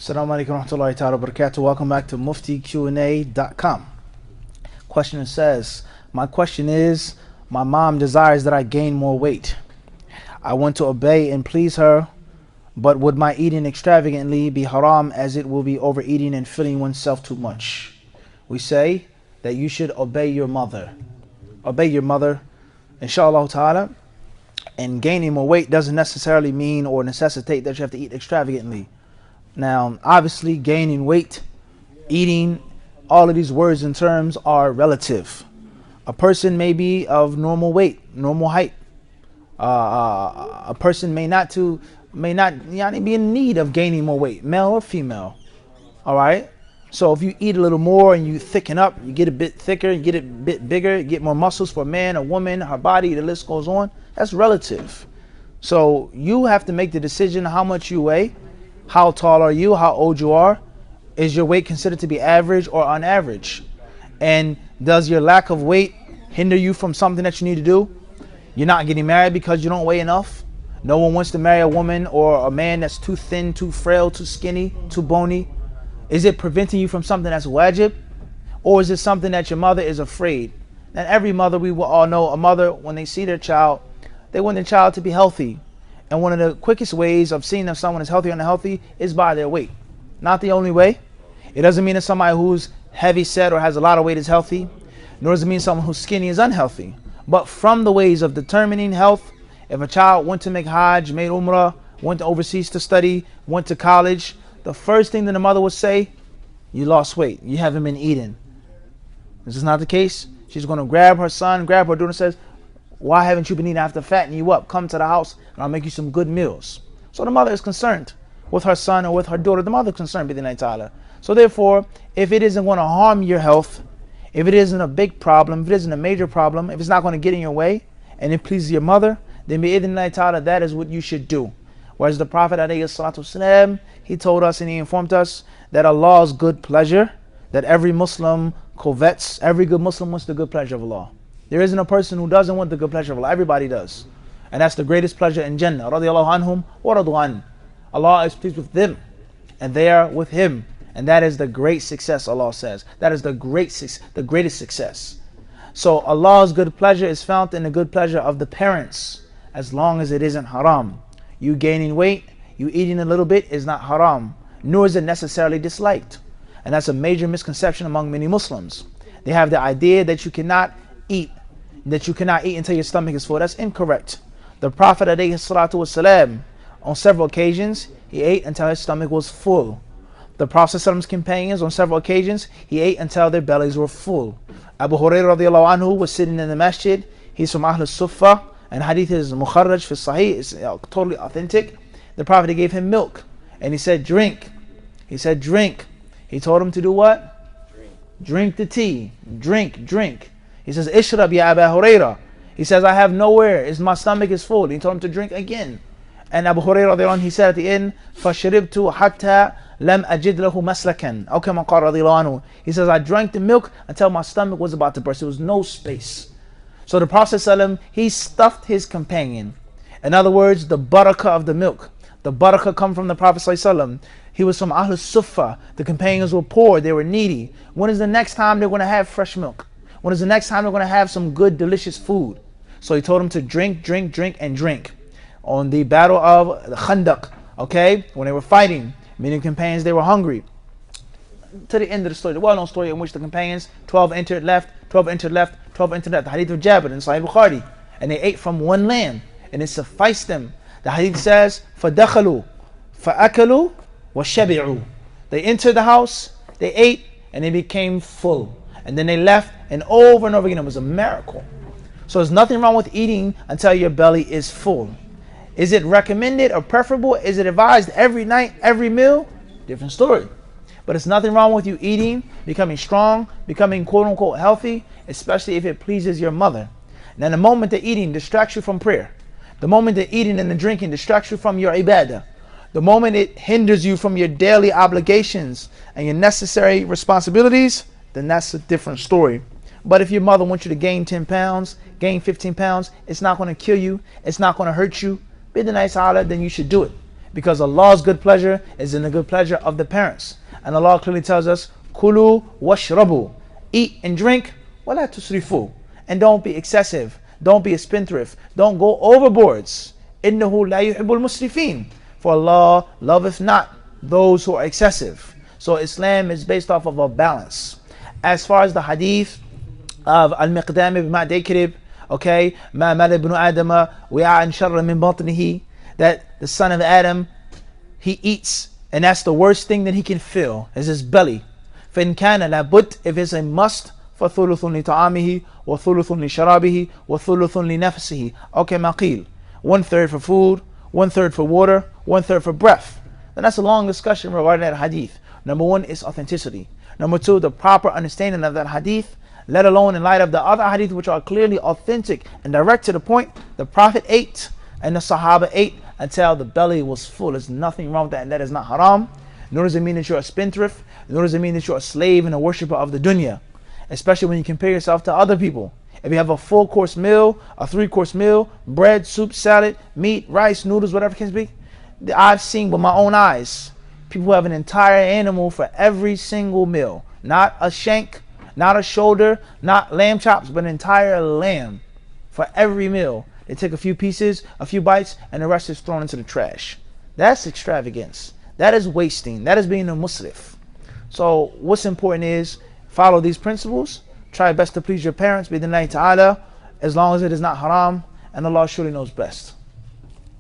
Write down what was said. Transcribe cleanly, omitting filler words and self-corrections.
Assalamu alaikum wa rahmatullahi ta'ala wa barakatuh. Welcome back to MuftiQA.com. Questioner says, my question is, my mom desires that I gain more weight. I want to obey and please her, but would my eating extravagantly be haram, as it will be overeating and filling oneself too much? We say that you should obey your mother. Obey your mother, inshallah ta'ala. And gaining more weight doesn't necessarily mean or necessitate that you have to eat extravagantly. Now, obviously, gaining weight, eating, all of these words and terms are relative. A person may be of normal weight, normal height. A person may not be in need of gaining more weight, male or female. All right. So if you eat a little more and you thicken up, you get a bit thicker, you get a bit bigger, you get more muscles for a man, a woman, her body, the list goes on. That's relative. So you have to make the decision how much you weigh. How tall are you? How old you are? Is your weight considered to be average or unaverage? And does your lack of weight hinder you from something that you need to do? You're not getting married because you don't weigh enough. No one wants to marry a woman or a man that's too thin, too frail, too skinny, too bony. Is it preventing you from something that's wajib? Or is it something that your mother is afraid? And every mother, we will all know, a mother, when they see their child, they want their child to be healthy. And one of the quickest ways of seeing if someone is healthy or unhealthy is by their weight. Not the only way. It doesn't mean that somebody who's heavy set or has a lot of weight is healthy, nor does it mean someone who's skinny is unhealthy. But from the ways of determining health, if a child went to make Hajj, made Umrah, went to overseas to study, went to college, the first thing that the mother would say, you lost weight, you haven't been eating. This is not the case. She's going to grab her son, grab her daughter and says, why haven't you been eating? I have to fatten you up. Come to the house and I'll make you some good meals. So the mother is concerned with her son or with her daughter. The mother is concerned with the ta'ala. So therefore, if it isn't going to harm your health, if it isn't a big problem, if it isn't a major problem, if it's not going to get in your way and it pleases your mother, then bi'idhnillahi ta'ala, that is what you should do. Whereas the Prophet ﷺ, he told us and he informed us that Allah's good pleasure, that every Muslim covets, every good Muslim wants the good pleasure of Allah. There isn't a person who doesn't want the good pleasure of Allah. Everybody does. And that's the greatest pleasure in Jannah. Radiallahu anhum wa radu an. Allah is pleased with them. And they are with Him. And that is the great success, Allah says. That is the greatest success. So Allah's good pleasure is found in the good pleasure of the parents, as long as it isn't haram. You gaining weight, you eating a little bit is not haram, nor is it necessarily disliked. And that's a major misconception among many Muslims. They have the idea that you cannot eat until your stomach is full. That's incorrect. The Prophet ﷺ, on several occasions, he ate until his stomach was full. The Prophet's companions, on several occasions, he ate until their bellies were full. Abu Hurairah radiallahu anhu was sitting in the masjid. He's from Ahl Sufa, and hadith is mukharraj fi sahih, it's totally authentic. The Prophet gave him milk, and he said, drink. He said, drink. He told him to do what? Drink the tea. Drink. He says, Ishrab ya Abu Hurairah. He says, I have nowhere. My stomach is full. He told him to drink again. And Abu Hurairah, he said at the end, فَشَرِبْتُ حَتَّى لَمْ أَجِدْ لَهُ مَسْلَكًا. أو كما قال رضي الله عنه. He says, I drank the milk until my stomach was about to burst. There was no space. So the Prophet ﷺ, he stuffed his companion. In other words, the barakah of the milk. The barakah come from the Prophet ﷺ. He was from Ahl Sufa. The companions were poor. They were needy. When is the next time they're going to have fresh milk? When is the next time they're going to have some good, delicious food? So he told them to drink. On the battle of the Khandaq, okay, when they were fighting, many companions, they were hungry. To the end of the story, the well-known story in which the companions, 12 entered left. The hadith of Jabir in Sahih Bukhari. And they ate from one lamb, and it sufficed them. The hadith says, فَدَخَلُوا فَأَكَلُوا وَشَبِعُوا. They entered the house, they ate, and they became full. And then they left, and over again, it was a miracle. So there's nothing wrong with eating until your belly is full. Is it recommended or preferable? Is it advised every night, every meal? Different story. But it's nothing wrong with you eating, becoming strong, becoming quote unquote healthy, especially if it pleases your mother. Now the moment that eating distracts you from prayer, the moment that eating and the drinking distracts you from your ibadah, the moment it hinders you from your daily obligations and your necessary responsibilities, then that's a different story. But if your mother wants you to gain 10 pounds, gain 15 pounds, it's not going to kill you, it's not going to hurt you, then you should do it. because Allah's good pleasure is in the good pleasure of the parents. And Allah clearly tells us, Kulu washrabu, eat and drink, wala tusrifu, and don't be excessive, don't be a spendthrift, don't go overboards. Innahu la yuhibbul musrifin, for Allah loveth not those who are excessive. So Islam is based off of a balance. As far as the hadith of Al-Miqdam ibn Ma'di Karib, okay, Ma mala ibn Adama wi'a'an sharra min batnihi, that the son of Adam, he eats, and that's the worst thing that he can feel, is his belly. فَإِنْ كَانَ لَابُدْ, if it's a must, فَثُلُثٌ لِطَعَامِهِ وَثُلُثٌ لِشَرَابِهِ وَثُلُثٌ لِنَفْسِهِ. Okay, maqil. 1/3 for food, 1/3 for water, 1/3 for breath. Then that's a long discussion regarding that hadith. Number one is authenticity. Number two, the proper understanding of that hadith, let alone in light of the other hadith which are clearly authentic and direct to the point. The Prophet ate and the Sahaba ate until the belly was full. There's nothing wrong with that, and that is not haram. Nor does it mean that you're a spendthrift, nor does it mean that you're a slave and a worshipper of the dunya, especially when you compare yourself to other people. If you have a full course meal, a 3-course meal, bread, soup, salad, meat, rice, noodles, whatever it can be, I've seen with my own eyes people who have an entire animal for every single meal. Not a shank, not a shoulder, not lamb chops, but an entire lamb for every meal. They take a few pieces, a few bites, and the rest is thrown into the trash. That's extravagance. That is wasting. That is being a musrif. So what's important is follow these principles. Try best to please your parents, bi-idhnillahi ta'ala, as long as it is not haram, and Allah surely knows best.